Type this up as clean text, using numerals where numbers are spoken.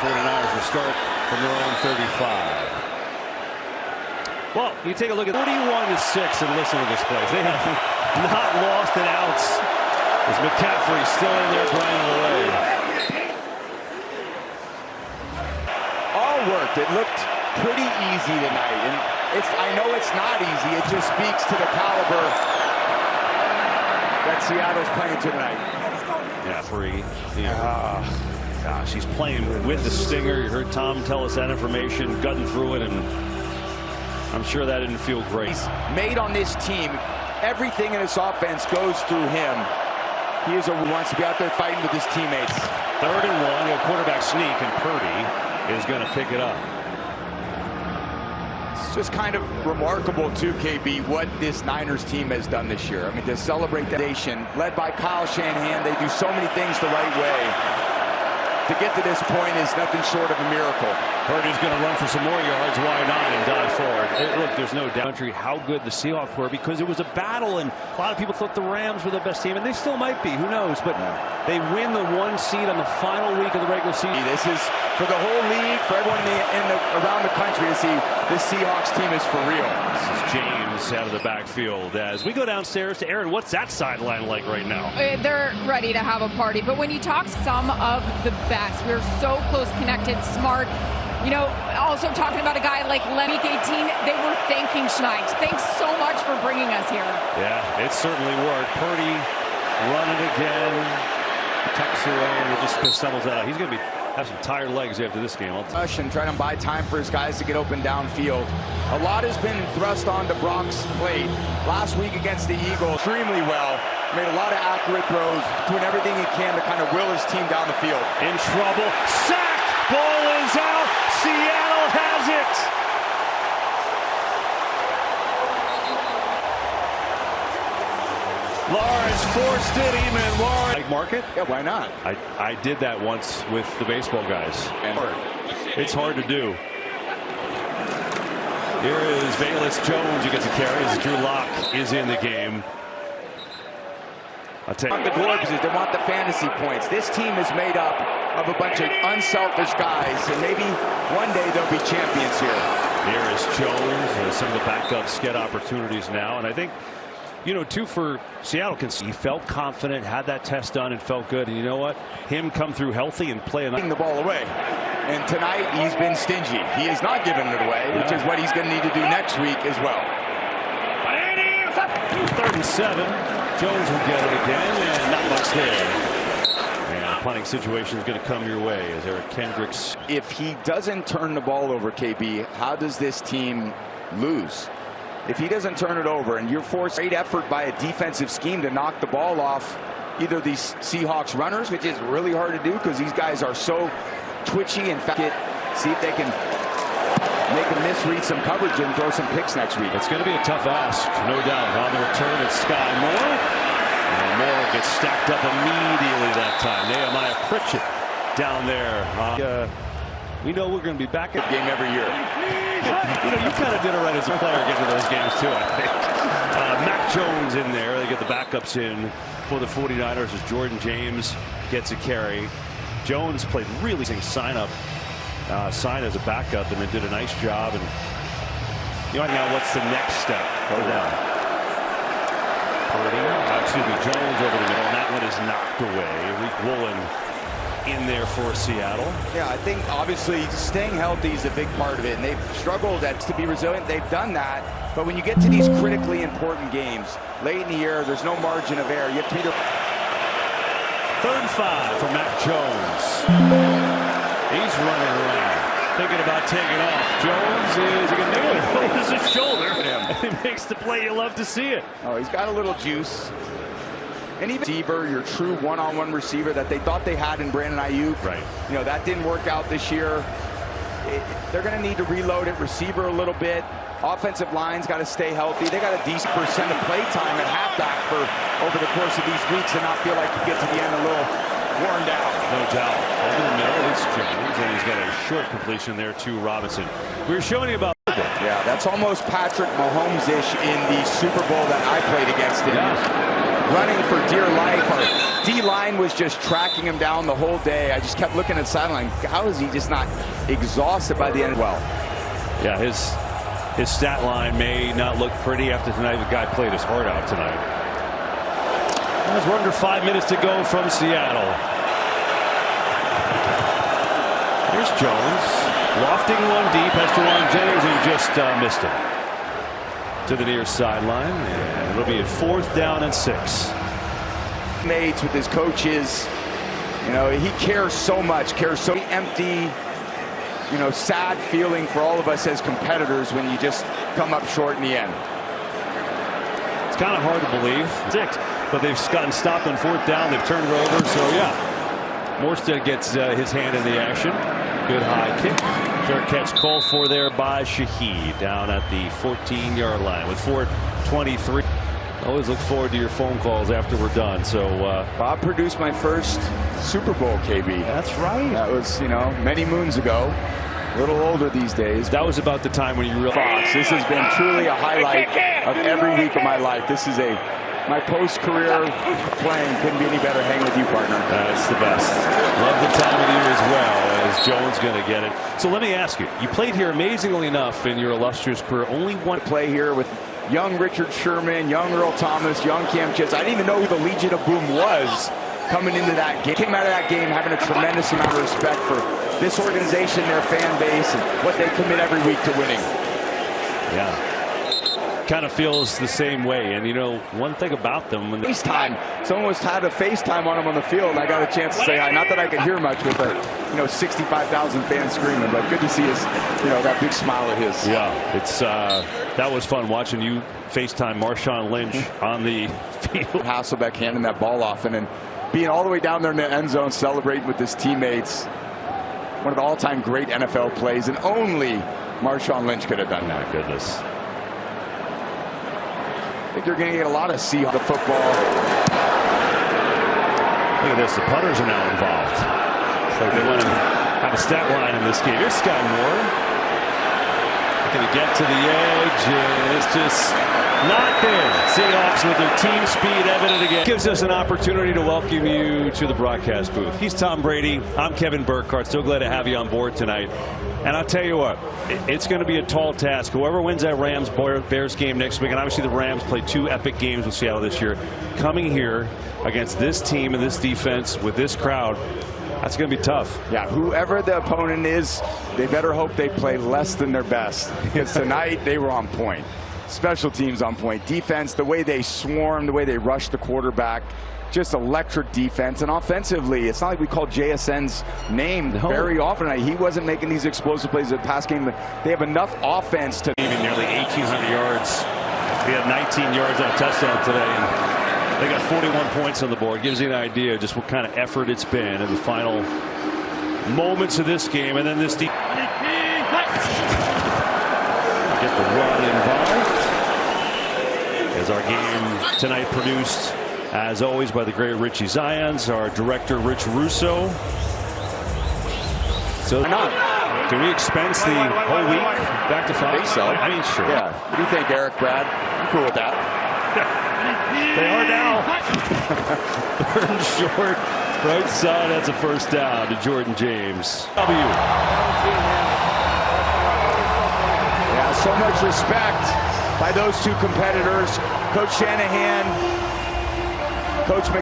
49ers will start from their own 35. Well, you take a look at 41-6 and listen to this place. They have not lost an ounce as McCaffrey's still in there grinding away. All worked. It looked pretty easy tonight, and I know it's not easy. It just speaks to the caliber that Seattle's playing tonight. Yeah, free. Gosh, he's playing with the stinger. You heard Tom tell us that information, gutting through it, and I'm sure that didn't feel great. He's made on this team. Everything in his offense goes through him. He wants to be out there fighting with his teammates. 3rd and 1, a quarterback sneak, and Purdy is going to pick it up. It's just kind of remarkable, too, KB, what this Niners team has done this year. I mean, to celebrate the nation, led by Kyle Shanahan, they do so many things the right way. To get to this point is nothing short of a miracle. Purdy's going to run for some more yards. Why not? And dive forward. Look, there's no doubt how good the Seahawks were, because it was a battle, and a lot of people thought the Rams were the best team, and they still might be. Who knows? But they win the 1 seed on the final week of the regular season. This is for the whole league, for everyone around the country to see this Seahawks team is for real. This is James out of the backfield as we go downstairs to Aaron. What's that sideline like right now? They're ready to have a party. But when you talk some of the best, we're so close, connected, smart. You know, also talking about a guy like Week 18, they were thanking Schneid. Thanks so much for bringing us here. Yeah, it certainly worked. Purdy running again, tucks away, and it just stumbles out. He's going to have some tired legs after this game. And trying to buy time for his guys to get open downfield. A lot has been thrust onto Brock's plate. Last week against the Eagles, extremely well. Made a lot of accurate throws, doing everything he can to kind of will his team down the field. In trouble. Sacked. Ball is out. Seattle has it. Lawrence forced it. Eamon Lawrence. Like market? Yeah, why not? I did that once with the baseball guys. And it's hard to do. Here is Velus Jones who gets a carry as Drew Lock is in the game. I'll tell you. The Dwarves, they want the fantasy points. This team is made up of a bunch of unselfish guys, and maybe one day they'll be champions here. Here is Jones. Some of the backups get opportunities now, and I think, you know, too, for Seattle, he felt confident, had that test done, and felt good. And you know what? Him come through healthy and play the ball away. And tonight he's been stingy. He is not giving it away, which is what he's going to need to do next week as well. 3rd and 7. Jones will get it again, and not much there. And a punting situation is going to come your way as Eric Kendricks. If he doesn't turn the ball over, KB, how does this team lose? If he doesn't turn it over and you're forced great effort by a defensive scheme to knock the ball off either these Seahawks runners, which is really hard to do because these guys are so twitchy and see if they can make a misread some coverage and throw some picks next week. It's going to be a tough ask, no doubt. On the return, it's Sky Moore. And Moore gets stacked up immediately that time. Nehemiah Pritchett down there. We know we're going to be back at the game every year. You know, you kind of did it right as a player getting to those games, too, I think. Mac Jones in there. They get the backups in for the 49ers as Jordan James gets a carry. Jones played really sign as a backup and then did a nice job. And you know, now what's the next step for them? Jones over the middle, and that one is knocked away. Rick Woolen in there for Seattle. Yeah, I think obviously staying healthy is a big part of it, and they've struggled to be resilient. They've done that, but when you get to these critically important games late in the year, there's no margin of error. You have to be 3rd and 5 for Mac Jones. He's running around, thinking about taking off. Jones is going to do it. Holds his shoulder. He makes the play. You love to see it. Oh, he's got a little juice. And even receiver, your true one-on-one receiver that they thought they had in Brandon Ayuk. Right. You know, that didn't work out this year. They're going to need to reload at receiver a little bit. Offensive line's got to stay healthy. They got a decent percent of play time at halfback for over the course of these weeks and not feel like you get to the end a little worn down. No doubt. Over the middle, it's Jones, and he's got a short completion there to Robinson. We were showing you about. Yeah, that's almost Patrick Mahomes-ish in the Super Bowl that I played against him. Yeah. running for dear life. Our D-line was just tracking him down the whole day. I just kept looking at sideline. How is he just not exhausted by the end? Well, yeah, his stat line may not look pretty after tonight. The guy played his heart out tonight. As we're under 5 minutes to go from Seattle. Here's Jones, lofting one deep, has Juwan Jennings, who just missed it to the near sideline, and it'll be a 4th down and 6. Mates with his coaches, you know, he cares so much, cares so empty, you know, sad feeling for all of us as competitors when you just come up short in the end. It's kind of hard to believe, 6, but they've gotten stopped on 4th down. They've turned it over, so yeah, Morstead gets his hand in the action. Good high kick. Fair catch called for there by Shaheed down at the 14-yard line with 4:23. Always look forward to your phone calls after we're done. So Bob produced my first Super Bowl, KB. That's right. That was, you know, many moons ago. A little older these days. That was about the time when you realized. Fox. This has been truly a highlight of every week of my life. This is my post-career playing. Couldn't be any better. Hang with you, partner. That's the best. Love the time of year as well, as Jones going to get it. So let me ask you, you played here amazingly enough in your illustrious career. Only one play here with young Richard Sherman, young Earl Thomas, young Cam Chitz. I didn't even know who the Legion of Boom was coming into that game. Came out of that game having a tremendous amount of respect for this organization, their fan base, and what they commit every week to winning. Yeah. Kind of feels the same way. And you know, one thing about them, when FaceTime, someone was had a FaceTime on him on the field, and I got a chance to say hi. Not that I could hear much with the, you know, 65,000 fans screaming, but good to see his, you know, that big smile of his. Yeah, it's that was fun watching you FaceTime Marshawn Lynch on the field. Hasselbeck handing that ball off, and then being all the way down there in the end zone, celebrating with his teammates. One of the all-time great NFL plays, and only Marshawn Lynch could have done that. Goodness. I think you're going to get a lot of Seahawks football. Look at this. The punters are now involved. It's like they want to have a stat line in this game. Here's Sky Moore. Going to get to the edge, and it's just not there. Seahawks with their team speed evident again. Gives us an opportunity to welcome you to the broadcast booth. He's Tom Brady. I'm Kevin Burkhardt. So glad to have you on board tonight. And I'll tell you what, it's going to be a tall task. Whoever wins that Rams-Bears game next week, and obviously the Rams play 2 epic games with Seattle this year, coming here against this team and this defense with this crowd, that's going to be tough. Yeah, whoever the opponent is, they better hope they play less than their best. Because tonight they were on point. Special teams on point. Defense, the way they swarm, the way they rush the quarterback. Just electric defense. And offensively, it's not like we call JSN's name very often. He wasn't making these explosive plays in the pass game. They have enough offense to even nearly 1,800 yards. He had 19 yards on a touchdown today. And they got 41 points on the board. Gives you an idea of just what kind of effort it's been in the final moments of this game. And then this get the run involved. As our game tonight produced, as always, by the great Richie Zions, our director Rich Russo. So can we expense the whole week back to Fox? I think so. I mean, sure. Yeah. What do you think, Eric, Brad? I'm cool with that. They are now. Third and short. Right side. That's a first down to Jordan James. Yeah, so much respect by those two competitors. Coach Shanahan, Coach